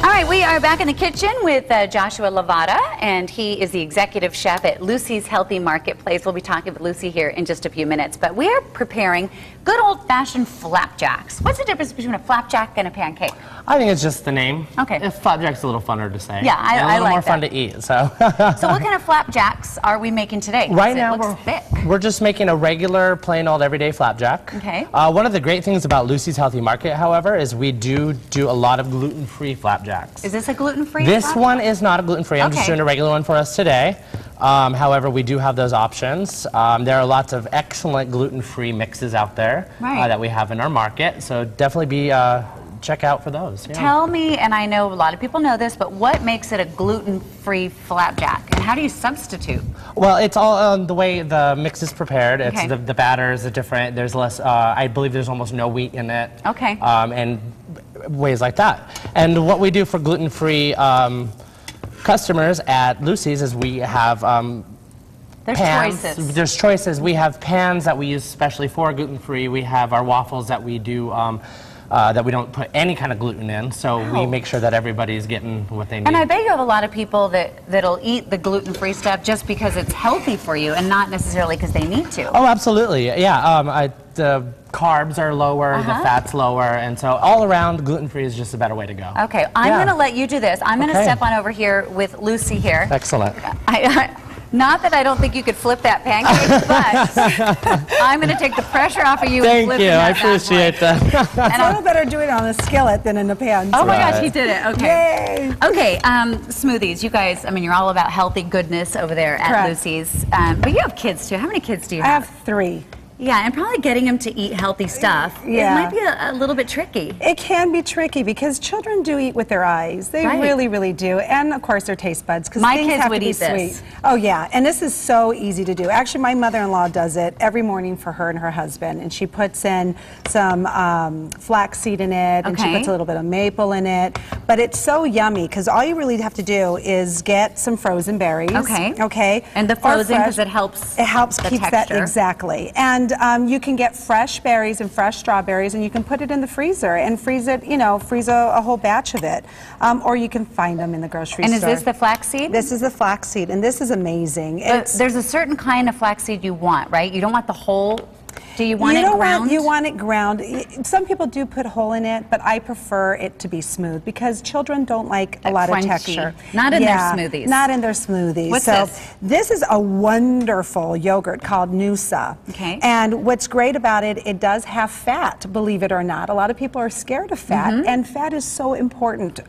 All right, we are back in the kitchen with Joshua Lavada, and he is the executive chef at Luci's Healthy Marketplace. We'll be talking with Luci here in just a few minutes, but we are preparing good old-fashioned flapjacks. What's the difference between a flapjack and a pancake? I think it's just the name. Okay. Flapjack's a little funner to say. Yeah, I like that. A little more fun to eat, so. So what kind of flapjacks are we making today? Right now, we're just making a regular, plain old, everyday flapjack. Okay. One of the great things about Luci's Healthy Market, however, is we do a lot of gluten-free flapjacks. Is this a gluten-free This flapjack? one is not a gluten-free. I'm just doing a regular one for us today. However, we do have those options. There are lots of excellent gluten-free mixes out there that we have in our market, so definitely check out for those. Yeah. Tell me, and I know a lot of people know this, but what makes it a gluten-free flapjack, and how do you substitute? Well, it's all the way the mix is prepared. It's the batter is different. There's less. I believe there's almost no wheat in it. Okay. And ways like that. And what we do for gluten-free customers at Luci's is we have There's pans. choices. There's choices. We have pans that we use especially for gluten-free. We have our waffles that we do that we don't put any kind of gluten in, so we make sure that everybody's getting what they need. And I bet you have a lot of people that'll eat the gluten-free stuff just because it's healthy for you and not necessarily because they need to. Oh, absolutely. Yeah. The carbs are lower, the fat's lower, and so all around gluten-free is just a better way to go. Okay, I'm going to let you do this. I'm going to step on over here with Luci here. Excellent. Not that I don't think you could flip that pancake, but I'm going to take the pressure off of you. Thank you. I appreciate that. It's a little better doing it on a skillet than in a pan. Oh my gosh, he did it. Okay. Yay. Okay, smoothies. You guys, I mean, you're all about healthy goodness over there at Luci's. But you have kids too. How many kids do you have? I have 3. Yeah, and probably getting them to eat healthy stuff. It might be a little bit tricky. It can be tricky because children do eat with their eyes. They really, really do. And of course their taste buds, because my things kids have would to be eat this. sweet. Oh yeah, and this is so easy to do. Actually, my mother-in-law does it every morning for her and her husband, and she puts in some flaxseed in it, and she puts a little bit of maple in it. But it's so yummy because all you really have to do is get some frozen berries. Okay. And the frozen, because it helps. It helps keep that exactly. And you can get fresh berries and fresh strawberries, and you can put it in the freezer and freeze it, freeze a whole batch of it. Or you can find them in the grocery store. And is this the flaxseed? This is the flaxseed, and this is amazing. There's a certain kind of flaxseed you want, right? You don't want the whole. Do you want it ground? You want it ground. Some people do put hole in it, but I prefer it to be smooth because children don't like a lot of texture. Not in their smoothies. Not in their smoothies. What's this? This is a wonderful yogurt called Noosa. Okay. And what's great about it, it does have fat, believe it or not. A lot of people are scared of fat, and fat is so important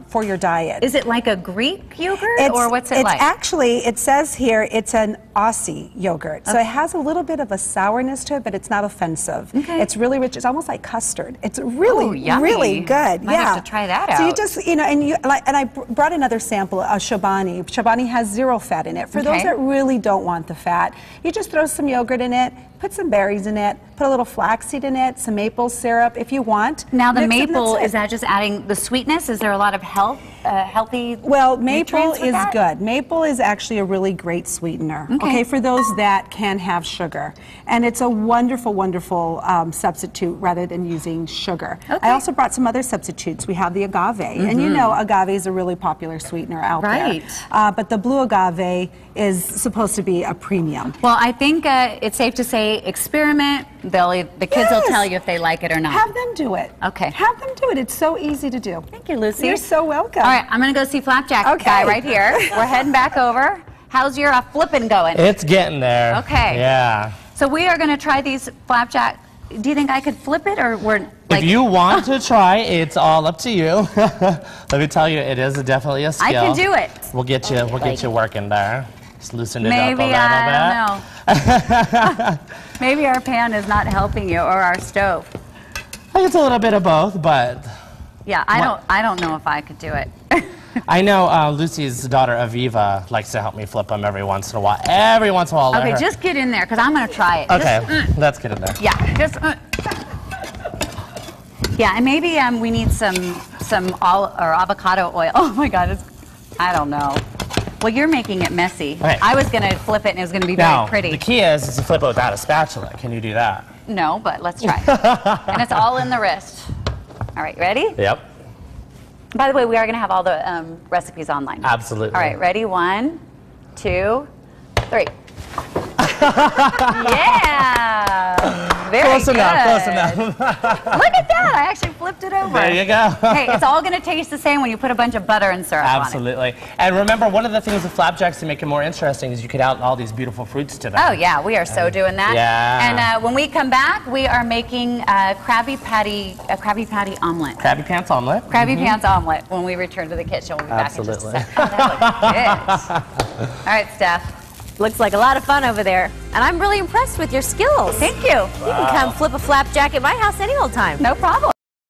for your diet. Is it like a Greek yogurt, or what's it like? Actually, it says here it's an Aussie yogurt. So it has a little bit of a sourness to it, but it's not offensive. It's really rich. It's almost like custard. It's really, really good. Might have to try that out. So you just, and I brought another sample of Chobani. Chobani has 0 fat in it. For those that really don't want the fat, you just throw some yogurt in it, put some berries in it, put a little flaxseed in it, some maple syrup if you want. Now the maple, is that just adding the sweetness? Is there a lot of healthy Well, maple is good. Maple is actually a really great sweetener, okay, for those that can have sugar. And it's a wonderful, wonderful substitute rather than using sugar. I also brought some other substitutes. We have the agave, and you know agave is a really popular sweetener out there. But the blue agave is supposed to be a premium. Well, I think it's safe to say experiment. The kids will tell you if they like it or not. Have them do it. Okay. Have them do it. It's so easy to do. Thank you, Luci. You're so welcome. All right, I'm going to go see Flapjack guy right here. We're heading back over. How's your flipping going? It's getting there. Okay. Yeah. So we are going to try these Flapjack. Do you think I could flip it, or we're like... If you want to try, it's all up to you. Let me tell you, it is definitely a skill. I can do it. We'll get you. We'll get you working there. Just loosen it up a little bit. I don't know. Maybe our pan is not helping you, or our stove. I think it's a little bit of both, but yeah, I don't know if I could do it. I know Luci's daughter Aviva likes to help me flip them every once in a while. Every once in a while. Okay, just get in there because I'm going to try it. Okay, let's get in there. Yeah, just. Yeah, and maybe we need some avocado oil. Oh my God, I don't know. Well, you're making it messy. Okay. I was going to flip it and it was going to be very pretty. The key is to flip it without a spatula. Can you do that? No, but let's try. And it's all in the wrist. All right, ready? Yep. By the way, we are going to have all the recipes online. Absolutely. All right, ready? 1, 2, 3. Yeah! Very close good. enough, close enough. Look at that! I actually flipped it over. There you go. Hey, it's all going to taste the same when you put a bunch of butter and syrup on it. Absolutely. And remember, one of the things with flapjacks to make it more interesting is you could add all these beautiful fruits to them. Oh, yeah, we are so doing that. Yeah. And when we come back, we are making a Krabby Patty omelet. Krabby Pants omelet. Krabby Pants omelet when we return to the kitchen. We'll be back in just a second. Oh, that looks good. All right, Steph. Looks like a lot of fun over there. And I'm really impressed with your skills. Thank you. You can come flip a flapjack at my house any old time. No problem.